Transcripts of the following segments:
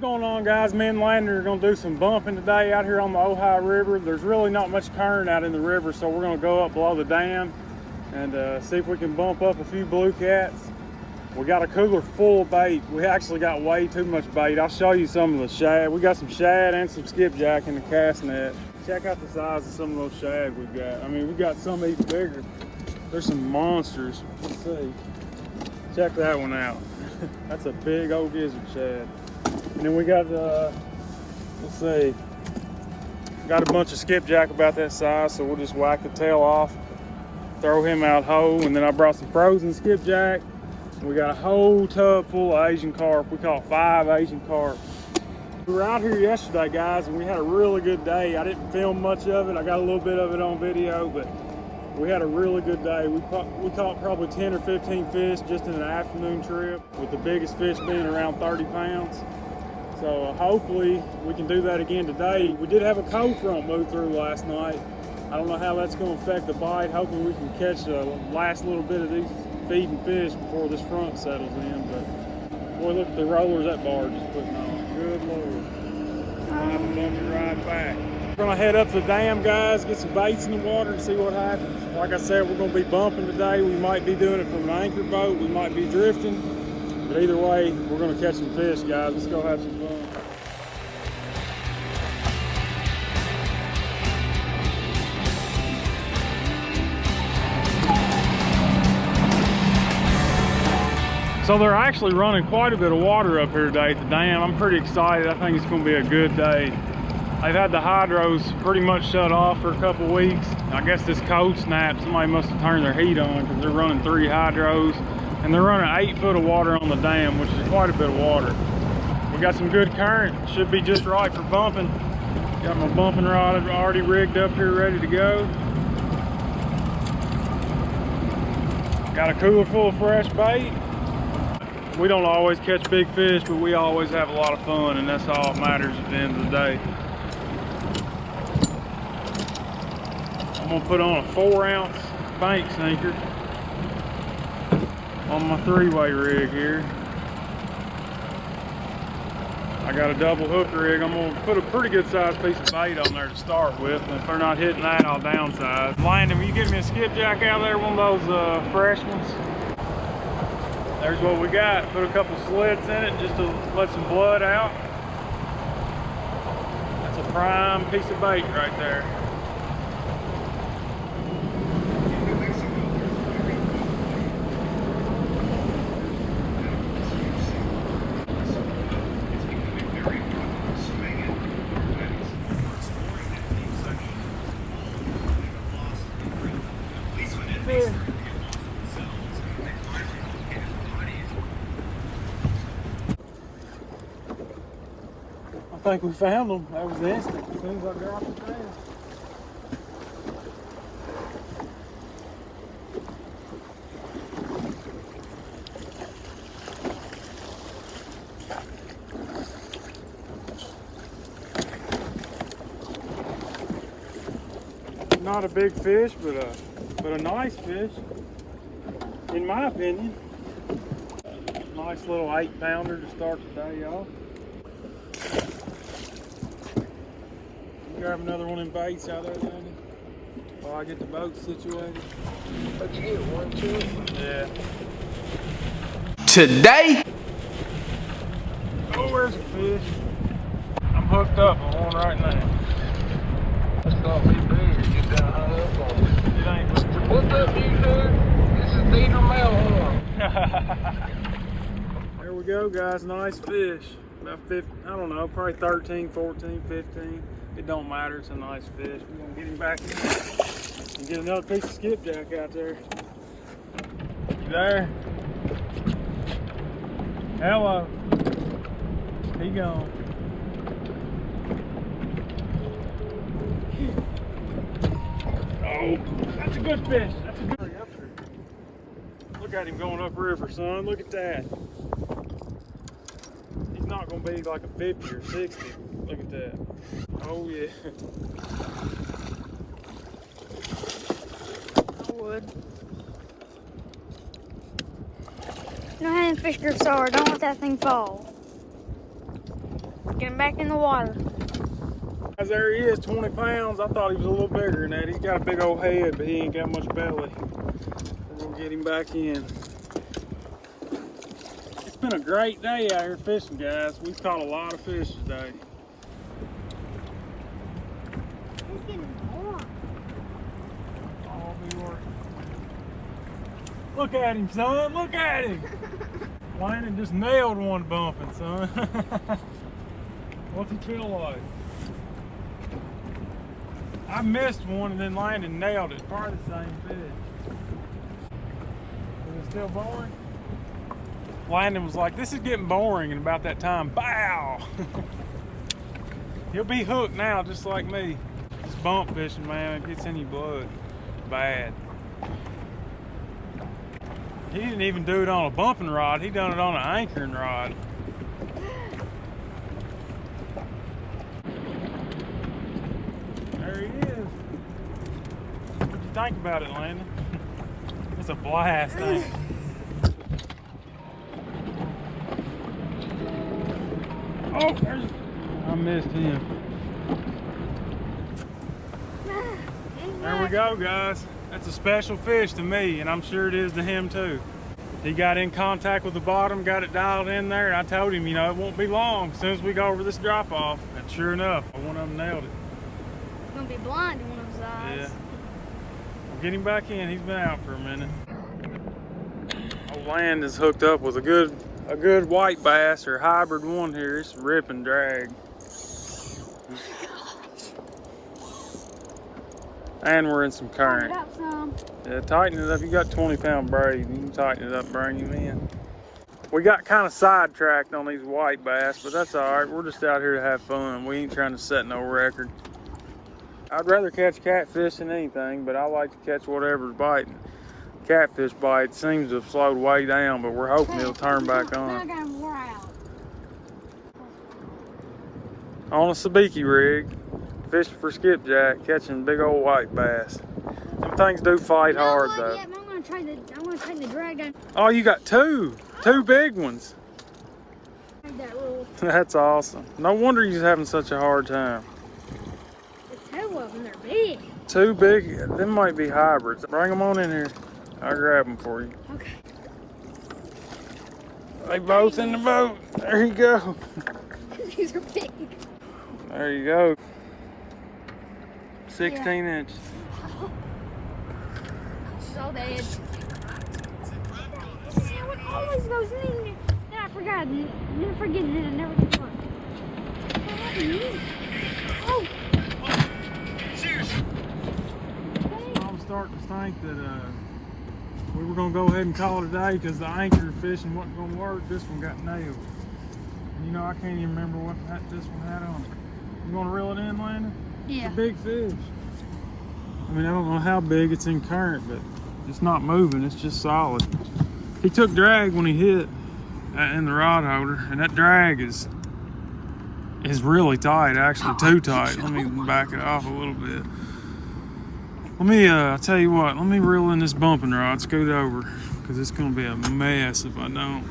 going on, guys? Me and Landon are going to do some bumping today out here on the Ohio River. There's really not much current out in the river, so we're going to go up below the dam and see if we can bump up a few blue cats. We got a cooler full of bait. We actually got way too much bait. I'll show you some of the shad. We got some shad and some skipjack in the cast net. Check out the size of some of those shad we've got. I mean, we got some even bigger. There's some monsters. Let's see. Check that one out. That's a big old gizzard shad. And then we got, let's see, got a bunch of skipjack about that size, so we'll just whack the tail off, throw him out whole, and then I brought some frozen skipjack. We got a whole tub full of Asian carp. We caught 5 Asian carp. We were out here yesterday, guys, and we had a really good day. I didn't film much of it. I got a little bit of it on video, but we had a really good day. We caught probably 10 or 15 fish just in an afternoon trip, with the biggest fish being around 30 pounds. So hopefully we can do that again today. We did have a cold front move through last night. I don't know how that's going to affect the bite. Hopefully we can catch the last little bit of these feeding fish before this front settles in. But boy, look at the rollers that barge is putting on. Good Lord. I'll have a bumpy ride back. We're gonna head up to the dam, guys, get some baits in the water and see what happens. Like I said, we're gonna be bumping today. We might be doing it from an anchor boat. We might be drifting. But either way, we're gonna catch some fish, guys. Let's go have some fun. So they're actually running quite a bit of water up here today at the dam. I'm pretty excited. I think it's gonna be a good day. They've had the hydros pretty much shut off for a couple weeks. I guess this cold snap, somebody must have turned their heat on because they're running 3 hydros and they're running 8 foot of water on the dam, which is quite a bit of water. We got some good current, should be just right for bumping. Got my bumping rod already rigged up here, ready to go. Got a cooler full of fresh bait. We don't always catch big fish, but we always have a lot of fun, and that's all that matters at the end of the day. I'm gonna put on a 4-ounce bank sinker on my 3-way rig here. I got a double hook rig. I'm gonna put a pretty good sized piece of bait on there to start with, and if they're not hitting that, I'll downsize. Landon, will you give me a skipjack out there, one of those fresh ones? There's what we got. Put a couple slits in it just to let some blood out. That's a prime piece of bait right there. I think we found them. That was instant as soon as I dropped it down. Not a big fish, but a nice fish, in my opinion. Nice little 8-pounder to start the day off. Grab another one in baits out there, Landon, while I get the boat situated. How'd you get it? 1, 2? Yeah. Today? Oh, where's the fish? I'm hooked up on one right now. That's not me big. Get down high up on it. It ain't. What's up, you dude? This is Theater Malhorn. There we go, guys. Nice fish. About 50, I don't know, probably 13, 14, 15. It don't matter, it's a nice fish. We're gonna get him back in and get another piece of skipjack out there. You there? Hello. He gone. Oh, that's a good fish. That's a good up there. Look at him going upriver, son. Look at that. He's not gonna be like a 50 or 60. Look at that. Oh yeah. I would. You know how them fish grips are. Don't let that thing fall. Get him back in the water. Guys, there he is, 20 pounds. I thought he was a little bigger than that. He's got a big old head, but he ain't got much belly. We're gonna get him back in. It's been a great day out here fishing, guys. We've caught a lot of fish today. He's getting warm. All be working. Look at him, son. Look at him. Landon just nailed one bumping, son. What's he feel like? I missed one and then Landon nailed it. Probably the same fish. Is it still boring? Landon was like, this is getting boring, and about that time, bow! He'll be hooked now, just like me. This bump fishing, man, it gets in your blood. Bad. He didn't even do it on a bumping rod, he done it on an anchoring rod. There he is. What'd you think about it, Landon? It's a blast, ain't it? Oh, I missed him. There we go, guys. That's a special fish to me, and I'm sure it is to him too. He got in contact with the bottom, got it dialed in there, and I told him, you know, it won't be long as soon as we go over this drop off. And sure enough, one of them nailed it. He's gonna be blind in one of his eyes. Yeah. We'll get him back in. He's been out for a minute. Old Land is hooked up with a good white bass or hybrid one here. It's rip and drag. And we're in some current. Tighten it up some. Yeah, tighten it up. You got 20-pound braid. You can tighten it up, bring him in. We got kind of sidetracked on these white bass, but that's all right. We're just out here to have fun. We ain't trying to set no record. I'd rather catch catfish than anything, but I like to catch whatever's biting. Catfish bite seems to have slowed way down, but we're hoping it'll turn back on. I got him wore out. On a sabiki rig, fishing for skipjack, catching big old white bass. Them things do fight hard though. Yeah, I'm gonna try the drag down. Oh, you got two big ones. That little. That's awesome. No wonder you're having such a hard time. The two of them, they're big. Two big, them might be hybrids. Bring them on in here. I'll grab them for you. Okay. They both in the boat. There you go. These are big. There you go. 16 inches. So dead. Yeah, what always goes in there? Then I forgot. Never forget it. I never get one. Oh. I'm starting to think that we were going to go ahead and call it a day because the anchor fishing wasn't going to work. This one got nailed. And you know, I can't even remember what this one had on it. You want to reel it in, Landon? Yeah. It's a big fish. I mean, I don't know how big it's in current, but it's not moving. It's just solid. He took drag when he hit in the rod holder, and that drag is really tight, actually too tight. Let me back it off a little bit. Let me, I'll tell you what, let me reel in this bumping rod, scoot over, because it's going to be a mess if I don't.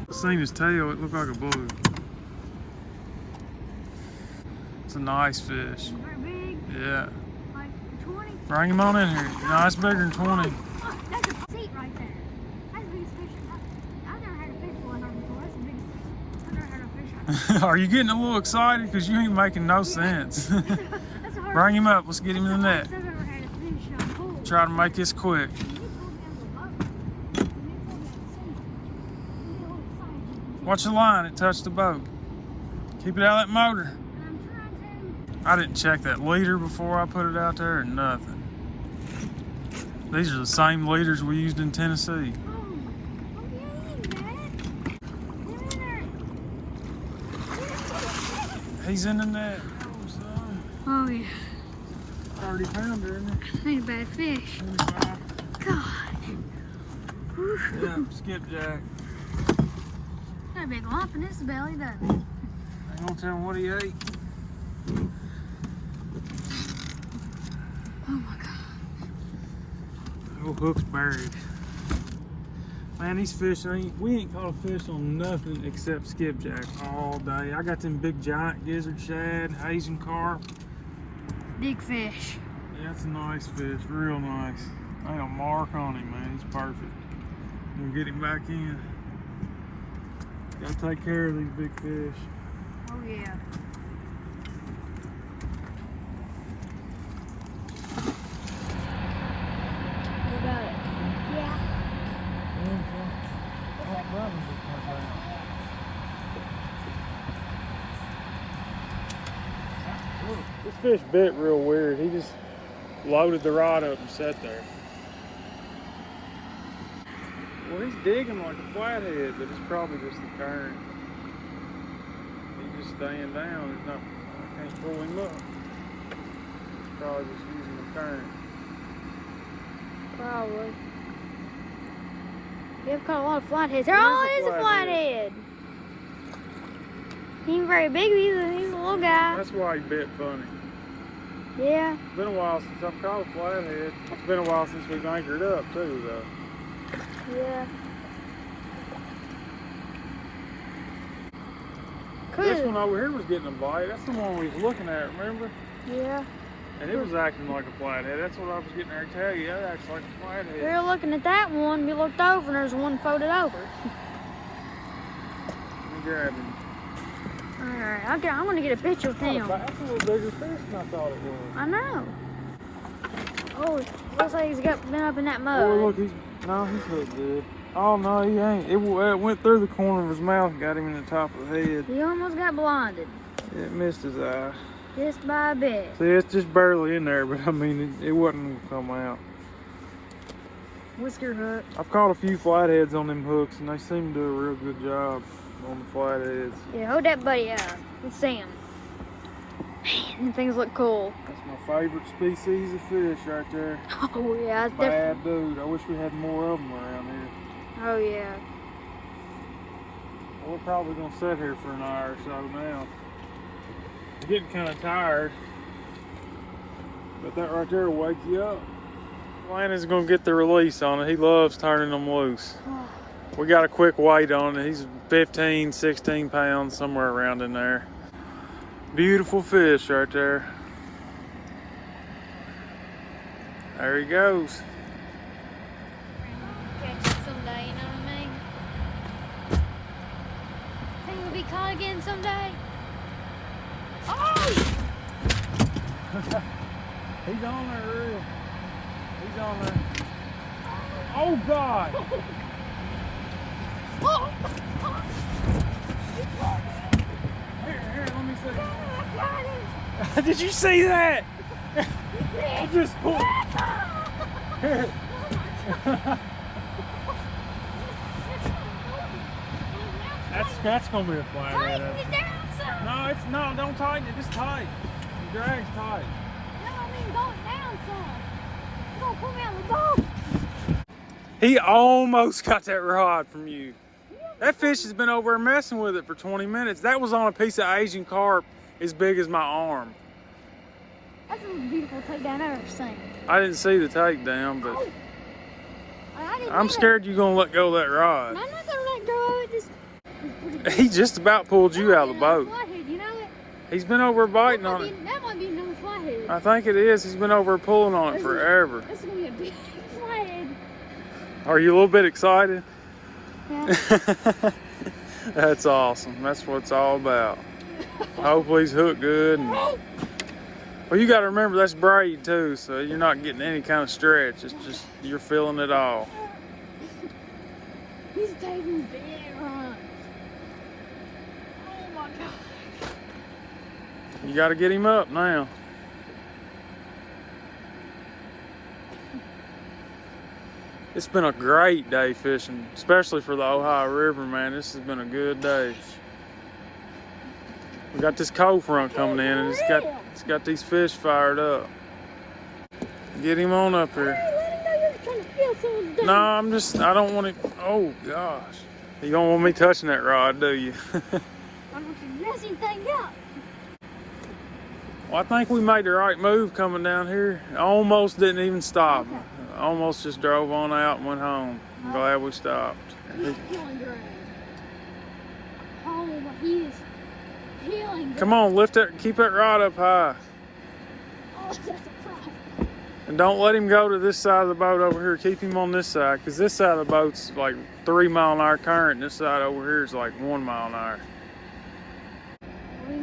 I seen his tail, it looked like a blue. It's a nice fish. Very big. Yeah. Like 20. Bring him on in here. No, it's bigger than 20. Oh, that's a seat right there. That's the biggest fish I've never had a fish one before. That's the biggest fish I've never had a fish. Are you getting a little excited? Because you ain't making no sense. That's a hard Bring him up. Let's get him in the net. I've ever had a fish on pool. Try to make this quick. Watch the line. It touched the boat. Keep it out of that motor. I didn't check that leader before I put it out there or nothing. These are the same leaders we used in Tennessee. He's in the net. Oh, son. Oh, yeah. 30 pounder, isn't it? Ain't a bad fish. 25. God. Yeah, skipjack. Got a big lump in his belly, doesn't it? Ain't gonna tell him what he ate. Oh my God. Oh, hook's buried. Man, these fish, we ain't caught a fish on nothing except skipjack all day. I got them big giant gizzard shad, Asian carp. Big fish. Yeah, that's a nice fish, real nice. I got a mark on him, man. He's perfect. We'll get him back in. Gotta take care of these big fish. Oh yeah. You got it. Yeah. This fish bit real weird. He just loaded the rod up and sat there. Well, he's digging like a flathead, but it's probably just the current. He's just staying down. It's not, I can't pull him up. Probably just using the current. Probably. We have caught a lot of flatheads. There It is a flathead. He ain't very big, he's a little guy. That's why he bit funny. Yeah. It's been a while since I've caught a flathead. It's been a while since we've anchored up too, though. Yeah. This one over here was getting a bite. That's the one we was looking at, remember? Yeah. And it was acting like a flathead. That's what I was getting there to tell you. That acts like a flathead. We were looking at that one, we looked over and there's one folded over. Let me grab him. Alright, I'm gonna get a picture of him. That's a little bigger fish than I thought it was. I know. Oh, looks like he's been up in that mud. Oh, look, he's hooked good. Oh, no, he ain't. It went through the corner of his mouth and got him in the top of the head. He almost got blinded. It missed his eye. Just by a bit. See, it's just barely in there, but I mean, it wasn't going to come out. Whisker hook. I've caught a few flatheads on them hooks, and they seem to do a real good job on the flatheads. Yeah, hold that buddy up. Let's see him. Man, them things look cool. That's my favorite species of fish right there. Oh yeah, it's different. Bad dude. I wish we had more of them around here. Oh yeah. We're probably gonna sit here for an hour or so now. I'm getting kind of tired, but that right there will wake you up. Landon's gonna get the release on it. He loves turning them loose. We got a quick weight on it. He's 15, 16 pounds, somewhere around in there. Beautiful fish right there. There he goes. Catch it someday, you know what I mean? Think we'll be caught again someday? Oh! He's on there, real. He's on there. Oh God! Here, let me see. Did you see that? I just pulled. Here. That's gonna be a flathead. Tighten it down some! No, don't tighten it, just tight. The drag's tight. No, I mean go down some. You're gonna pull me out of the boat. He almost got that rod from you. That fish has been over there messing with it for 20 minutes. That was on a piece of Asian carp as big as my arm. That's the most beautiful takedown I've ever seen. I didn't see the takedown, but I I'm scared you're gonna let go of that rod. I'm not gonna let go of it. He just about pulled you out of the boat. Flathead, you know it? He's been over biting on it. That might be another flathead. I think it is. He's been over pulling on it forever. This is gonna be a big flathead. Are you a little bit excited? Yeah. That's awesome. That's what it's all about. Hopefully he's hooked good. Well, you got to remember that's braid too, so you're not getting any kind of stretch. It's just you're feeling it all. He's taking big runs. Oh my God. You got to get him up now. It's been a great day fishing, especially for the Ohio River, man. This has been a good day. We got this cold front coming in, and it's got these fish fired up. Get him on up here. Hey, let him know you're trying to feel something. No, I don't want it. Oh gosh, you don't want me touching that rod, do you? I don't want you messing things up. Well, I think we made the right move coming down here. Almost didn't even stop. Okay. Almost just drove on out and went home. I'm glad we stopped. He's peeling drag. Oh, he is peeling drag. Come on, lift it, keep that rod up high. Oh, that's a problem. And don't let him go to this side of the boat over here. Keep him on this side, because this side of the boat's like 3 mile an hour current, and this side over here is like 1 mile an hour.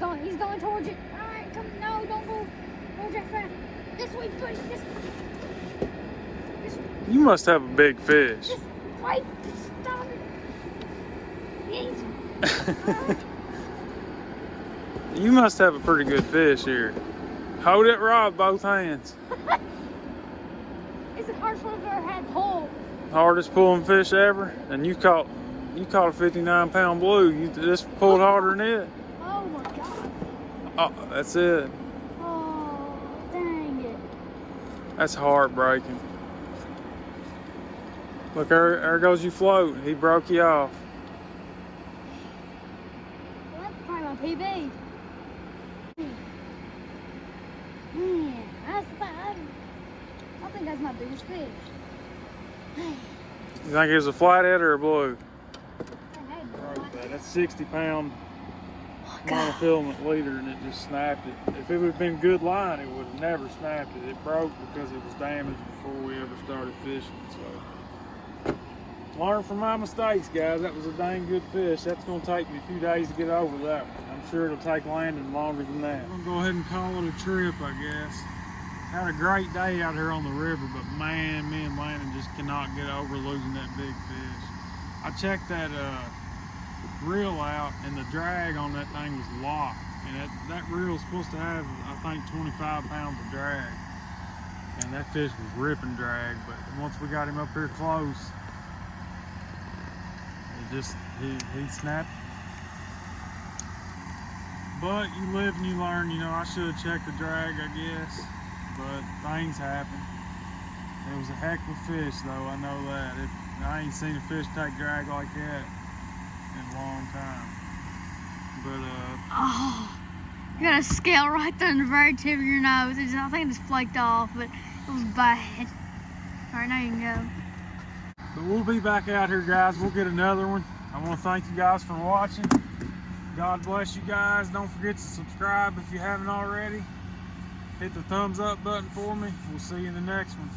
Oh, he's going towards it. All right, come, no, don't go that fast. This way, buddy, this way. You must have a big fish. This way, stop it. Easy. You must have a pretty good fish here. Hold it rod, both hands. It's the hardest one I've ever had pulled. Hardest pulling fish ever, and you caught a 59-pound blue. You just pulled harder than it. Oh my God. Oh, that's it. Oh, dang it. That's heartbreaking. Look, there goes your float. He broke you off. Well, that's probably my PB. Man, I think that's my biggest fish. You think it was a flathead or a blue? That's 60-pound monofilament leader, and it just snapped it. If it would have been good line, it would have never snapped it. It broke because it was damaged before we ever started fishing. So, learn from my mistakes, guys. That was a dang good fish. That's going to take me a few days to get over that one. I'm sure it'll take landing longer than that. I'm going to go ahead and call it a trip, I guess. Had a great day out here on the river, but man, me and Landon just cannot get over losing that big fish. I checked that reel out, and the drag on that thing was locked. And that reel is supposed to have, I think, 25 pounds of drag. And that fish was ripping drag, but once we got him up here close, he snapped. But you live and you learn. You know, I should have checked the drag, I guess, but things happen. It was a heck of a fish, though. I know that. I ain't seen a fish take drag like that in a long time. But oh, you got a scale right there in the very tip of your nose. I think it just flaked off, but it was bad. All right, now you can go. But we'll be back out here, guys. We'll get another one. I want to thank you guys for watching. God bless you guys. Don't forget to subscribe if you haven't already. Hit the thumbs up button for me. We'll see you in the next one.